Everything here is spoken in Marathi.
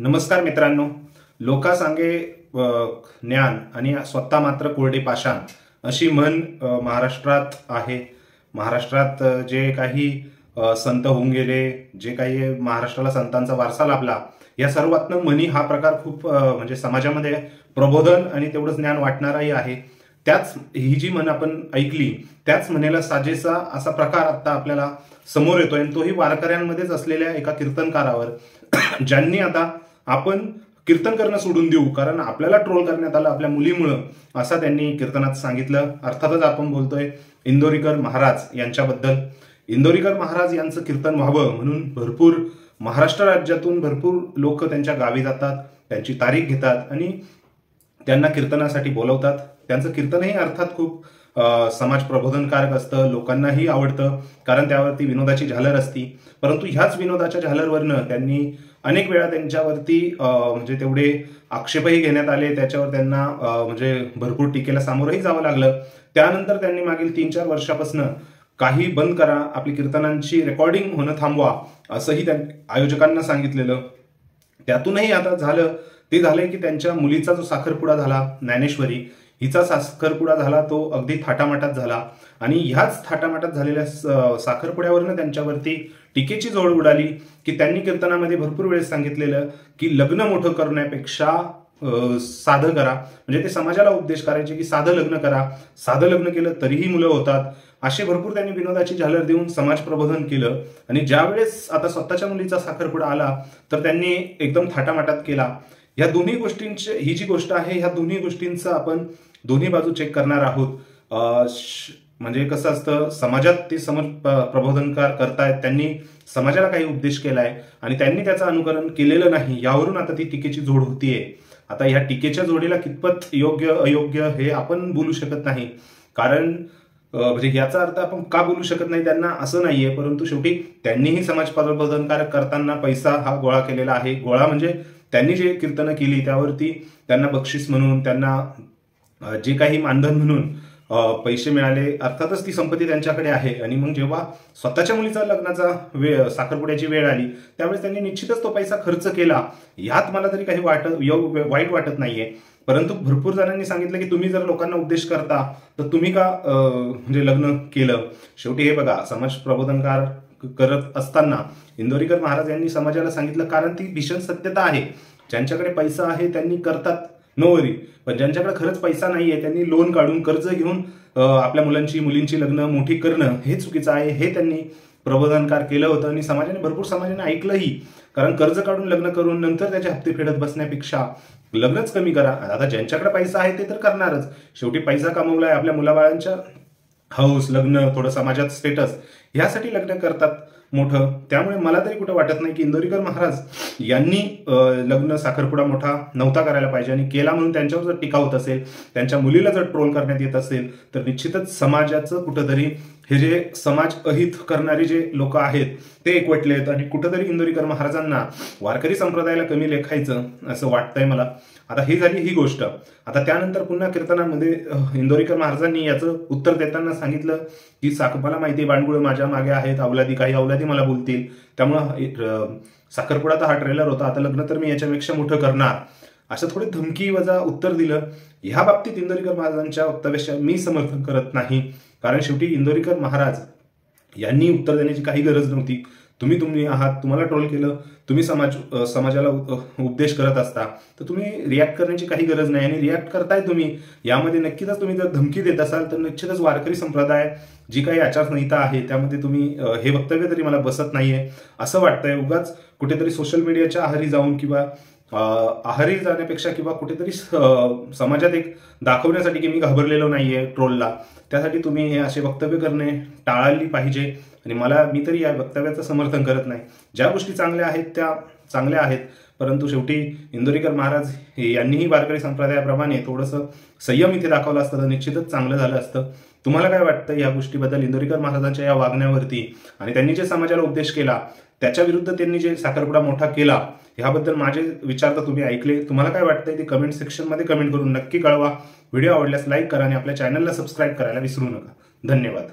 नमस्कार मित्रांनो, लोका सांगे ज्ञान आणि स्वतः मात्र कोरडे पाषाण अशी म्हण महाराष्ट्रात आहे. महाराष्ट्रात जे काही संत होऊन गेले, जे काही महाराष्ट्राला संतांचा वारसा लाभला, या सर्वातनं म्हणी हा प्रकार खूप म्हणजे समाजामध्ये प्रबोधन आणि तेवढंच ज्ञान वाटणाराही आहे. त्याच ही जी म्हण आपण ऐकली त्याच म्हणेला साजेसा असा प्रकार आता आपल्याला समोर येतोय, आणि तोही वारकऱ्यांमध्येच असलेल्या एका कीर्तनकारावर, ज्यांनी आता आपण कीर्तन करणं सोडून देऊ कारण आपल्याला ट्रोल करण्यात आलं आपल्या मुलीमुळं, असं त्यांनी कीर्तनात सांगितलं. अर्थातच आपण बोलतोय इंदोरीकर महाराज यांच्याबद्दल. इंदोरीकर महाराज यांचं कीर्तन व्हावं म्हणून भरपूर महाराष्ट्र राज्यातून भरपूर लोक त्यांच्या गावी जातात, त्यांची तारीख घेतात आणि त्यांना कीर्तनासाठी बोलवतात. त्यांचं कीर्तनही अर्थात खूप समाज प्रबोधनकारक असतं, लोकांनाही आवडतं कारण त्यावरती विनोदाची झालर असती. परंतु ह्याच विनोदाच्या झालरवरनं त्यांनी अनेक वेळा त्यांच्यावरती म्हणजे तेवढे आक्षेपही घेण्यात आले, त्याच्यावर त्यांना म्हणजे भरपूर टीकेला सामोरंही जावं लागलं. त्यानंतर त्यांनी मागील 3-4 वर्षापासून काही बंद करा, आपली कीर्तनांची रेकॉर्डिंग होणं थांबवा, असंही त्या आयोजकांना सांगितलेलं. त्यातूनही आता ते झालंय की त्यांच्या मुलीचा जो साखरपुडा झाला, ज्ञानेश्वरी हिचा साखरपुडा झाला, तो अगदी थाटामाटात झाला आणि ह्याच थाटामाटात झालेल्या साखरपुड्यावरनं त्यांच्यावरती टीकेची झोड उडाली की त्यांनी कीर्तनामध्ये भरपूर वेळेस सांगितलेलं की लग्न मोठं करण्यापेक्षा साधं करा. म्हणजे ते समाजाला उपदेश करायचे की साधं लग्न करा, साधं लग्न केलं तरीही मुलं होतात, असे भरपूर त्यांनी विनोदाची झालर देऊन समाज प्रबोधन केलं. आणि ज्यावेळेस आता स्वतःच्या मुलीचा साखरपुडा आला तर त्यांनी एकदम थाटामाटात केला. या दोन्ही गोष्टींची ही जी गोष्ट आहे, ह्या दोन्ही गोष्टींचं आपण दोन्ही बाजू चेक करणार आहोत. म्हणजे कसं असतं, समाजात ते समाज प्रबोधनकार करतायत, त्यांनी समाजाला काही उपदेश केलाय आणि त्यांनी त्याचं अनुकरण केलेलं नाही, यावरून आता ती टीकेची जोड होतीये. आता ह्या टीकेच्या जोडीला कितपत योग्य अयोग्य हे आपण बोलू शकत नाही, कारण म्हणजे याचा अर्थ आपण का बोलू शकत नाही त्यांना असं नाहीये, परंतु शेवटी त्यांनीही समाज प्रबोधनकार करताना पैसा हा गोळा केलेला आहे. गोळा म्हणजे त्यांनी जे कीर्तनं केली त्यावरती त्यांना बक्षीस म्हणून, त्यांना जे काही मानधन म्हणून पैसे मिळाले, अर्थातच ती संपत्ती त्यांच्याकडे आहे. आणि मग जेव्हा स्वतःच्या मुलीचा लग्नाचा साखरपुड्याची वेळ आली त्यावेळेस त्यांनी निश्चितच तो पैसा खर्च केला, यात मला तरी काही वाईट वाटत नाहीये. परंतु भरपूर जणांनी सांगितलं की तुम्ही जर लोकांना उपदेश करता तर तुम्ही का म्हणजे लग्न केलं. शेवटी हे बघा, समाज प्रबोधनकार करत असताना इंदोरीकर महाराज यांनी समाजाला सांगितलं, कारण ती भीषण सत्यता आहे. ज्यांच्याकडे पैसा आहे त्यांनी करतात नोवरी, पण ज्यांच्याकडे खरंच पैसा नाहीये त्यांनी लोन काढून कर्ज घेऊन आपल्या मुलींची लग्न मोठी करणं हे चुकीचं आहे, हे त्यांनी प्रबोधनकार केलं होतं. आणि भरपूर समाजाने ऐकलंही, कारण कर्ज काढून लग्न करून नंतर त्याचे हप्ते फेडत बसण्यापेक्षा लग्नच कमी करा. आता ज्यांच्याकडे पैसा आहे ते तर करणारच, शेवटी पैसा कमवलाय, आपल्या मुलाबाळांच्या हाऊस, लग्न, थोडं समाजात स्टेटस, ह्यासाठी लग्न करतात मोठं. त्यामुळे मला तरी कुठं वाटत नाही की इंदोरीकर महाराज यांनी लग्न साखरपुडा मोठा नव्हता करायला पाहिजे. आणि केला म्हणून त्यांच्यावर जर टीका होत असेल, त्यांच्या मुलीला जर ट्रोल करण्यात येत असेल, तर निश्चितच समाजाचं कुठंतरी हे जे समाज अहित करणारे जे लोक आहेत ते एकवटलेत आणि कुठंतरी इंदोरीकर महाराजांना वारकरी संप्रदायाला कमी लेखायचं असं वाटतंय मला. आता ही झाली ही गोष्ट. आता त्यानंतर पुन्हा कीर्तनामध्ये इंदोरीकर महाराजांनी याचं उत्तर देताना सांगितलं की मला माहिती, बाणगुळ माझ्या मागे आहेत, काही अवलादी मला बोलतील, त्यामुळं साखरपुडा तर हा ट्रेलर होता, आता लग्न तर मी याच्यापेक्षा मोठं करणार, असं थोडी धमकी वजा उत्तर दिलं. ह्या बाबतीत इंदोरीकर महाराजांच्या वक्तव्याचे मी समर्थन करत नाही, कारण शेवटी इंदोरीकर महाराज यांनी उत्तर देण्याची काही गरज नव्हती. तुम्ही आहात, तुम्हाला ट्रोल केलं, तुम्ही समाजाला उपदेश करत असता तर तुम्ही रिॲक्ट करण्याची काही गरज नाही. आणि रिॲक्ट करताय तुम्ही, यामध्ये नक्कीच तुम्ही जर धमकी देत असाल तर निश्चितच वारकरी संप्रदाय जी काही आचारसंहिता आहे त्यामध्ये तुम्ही हे वक्तव्य तरी मला बसत नाहीये असं वाटतंय. उगाच कुठेतरी सोशल मीडियाच्या आहारी जाऊन किंवा आहारी जाण्यापेक्षा किंवा कुठेतरी समाजात एक दाखवण्यासाठी की मी घाबरलेलो नाहीये ट्रोलला, त्यासाठी तुम्ही हे असे वक्तव्य करणे टाळली पाहिजे. आणि मी तरी या वक्तव्याचं समर्थन करत नाही. ज्या गोष्टी चांगल्या आहेत त्या चांगल्या आहेत, परंतु शेवटी इंदोरीकर महाराज यांनीही वारकरी संप्रदायाप्रमाणे थोडंसं संयम इथे दाखवला असतं तर निश्चितच चांगलं झालं असतं. तुम्हाला काय वाटतं या गोष्टीबद्दल, इंदोरीकर महाराजांच्या या वागण्यावरती आणि त्यांनी जे समाजाला उपदेश केला त्याच्या विरुद्ध त्यांनी जे साखरपुडा मोठा केला, ह्याबद्दल माझे विचार तर तुम्ही ऐकले. तुम्हाला काय वाटतंय ते कमेंट सेक्शनमध्ये कमेंट करून नक्की कळवा. व्हिडिओ आवडल्यास लाईक करा आणि आपल्या चॅनलला सबस्क्राईब करायला विसरू नका. धन्यवाद.